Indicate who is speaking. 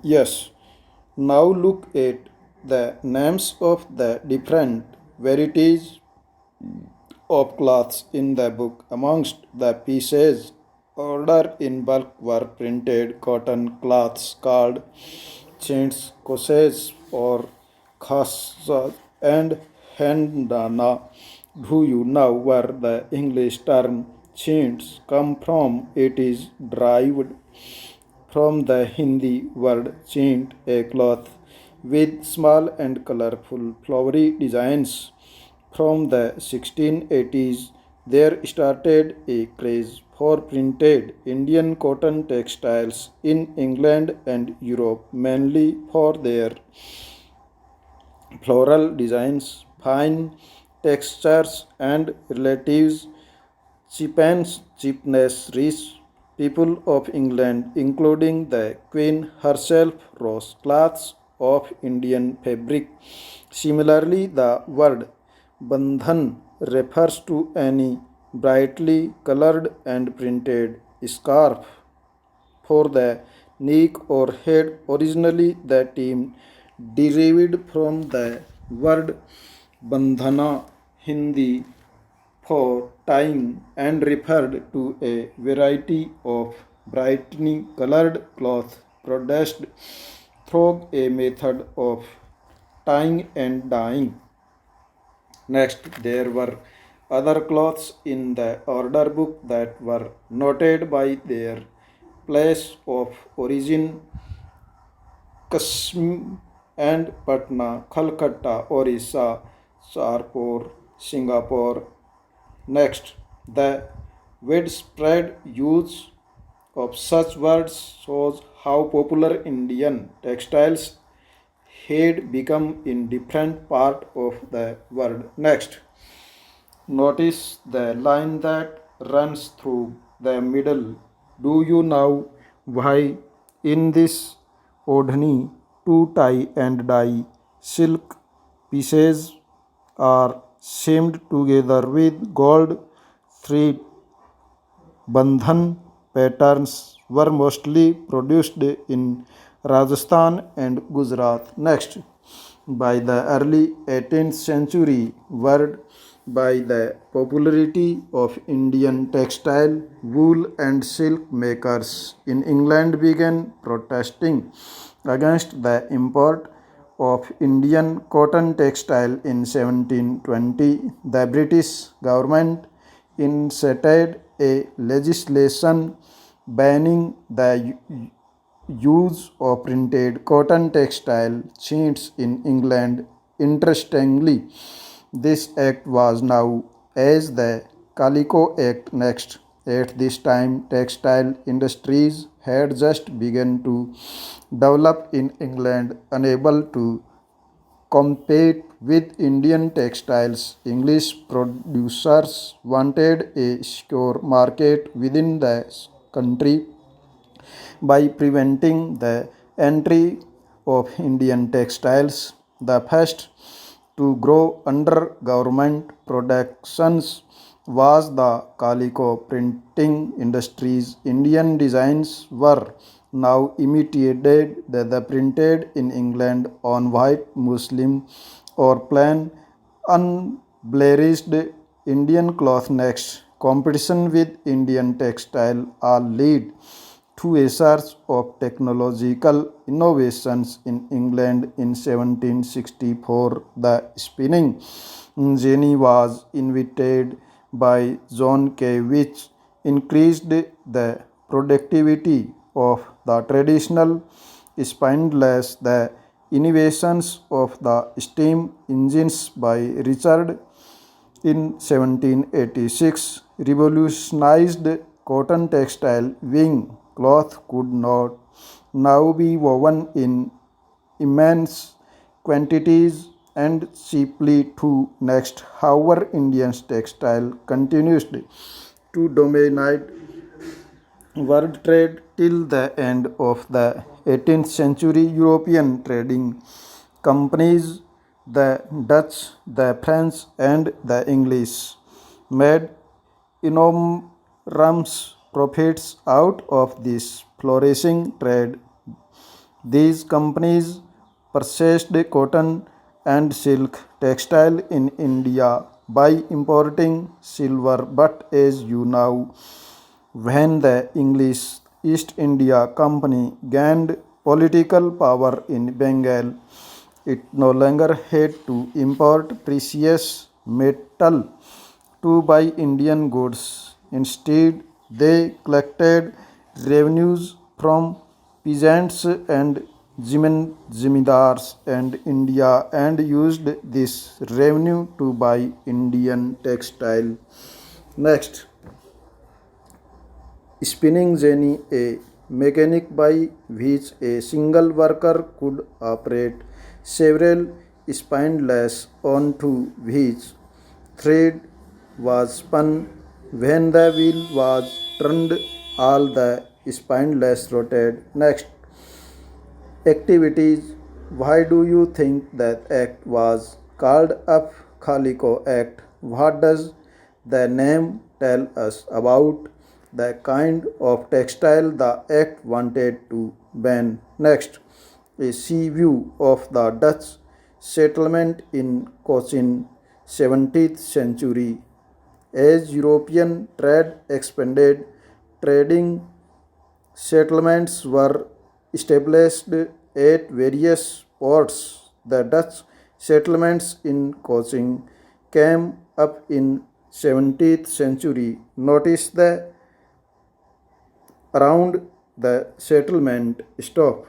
Speaker 1: Yes, now look at the names of the different varieties of cloths in the book. Amongst the pieces ordered in bulk were printed cotton cloths called chintz, corsets, or khasa, and handana. Who you know where the English term chintz come from? It is derived from the Hindi word chint, a cloth with small and colorful flowery designs. From the 1680s, there started a craze for printed Indian cotton textiles in England and Europe, mainly for their floral designs, fine textures, and relatives cheapness rich people of England, including the Queen herself, rose cloths of Indian fabric. Similarly, the word bandhan refers to any brightly colored and printed scarf for the neck or head. Originally, the term derived from the word bandhana, Hindi, for tying, and referred to a variety of brightly colored cloth produced through a method of tying and dyeing. Next, there were other cloths in the order book that were noted by their place of origin: Kashmir and Patna, Calcutta, Orissa, Sarpur, Singapore. Next, the widespread use of such words shows how popular Indian textiles had become in different part of the world. Next, notice the line that runs through the middle. Do you know why in this odhni two tie and dye silk pieces are seamed together with gold thread? Bandhan patterns were mostly produced in Rajasthan and Gujarat. Next, by the early 18th century, word by the popularity of Indian textile, wool, and silk makers in England began protesting against the import of Indian cotton textile in 1720. The British government enacted a legislation banning the use of printed cotton textile sheets in England. Interestingly, this act was known as the Calico Act. Next, at this time, textile industries had just begun to develop in England, unable to compete with Indian textiles. English producers wanted a secure market within the country by preventing the entry of Indian textiles. The first to grow under government protections was the calico printing industries. Indian designs were now imitated, the printed in England on white muslin or plain unblemished Indian cloth. Next, competition with Indian textile all lead to a surge of technological innovations in England in 1764. The spinning jenny was invented by John Kay, which increased the productivity of the traditional spindles. The innovations of the steam engines by Richard in 1786 revolutionized cotton textile. Wing cloth could not now be woven in immense quantities and cheaply too. Next, however, Indian textile continues to dominate world trade till the end of the 18th century. European trading companies, the Dutch, the French, and the English, made enormous profits out of this flourishing trade. These companies purchased cotton and silk textile in India by importing silver, but as you know, when the English East India Company gained political power in Bengal, it no longer had to import precious metal to buy Indian goods. Instead, they collected revenues from peasants and zamindars and India and used this revenue to buy Indian textile. Next, spinning jenny, a mechanic by which a single worker could operate several spindles onto which thread was spun. When the wheel was turned, all the spindles rotated. Next, activities. Why do you think that act was called up Khaliko Act? What does the name tell us about the kind of textile the act wanted to ban? Next, a sea view of the Dutch settlement in Cochin 17th century. As European trade expanded, trading settlements were established at various ports. The Dutch settlements in Cochin came up in 17th century. Notice the around the settlement stop.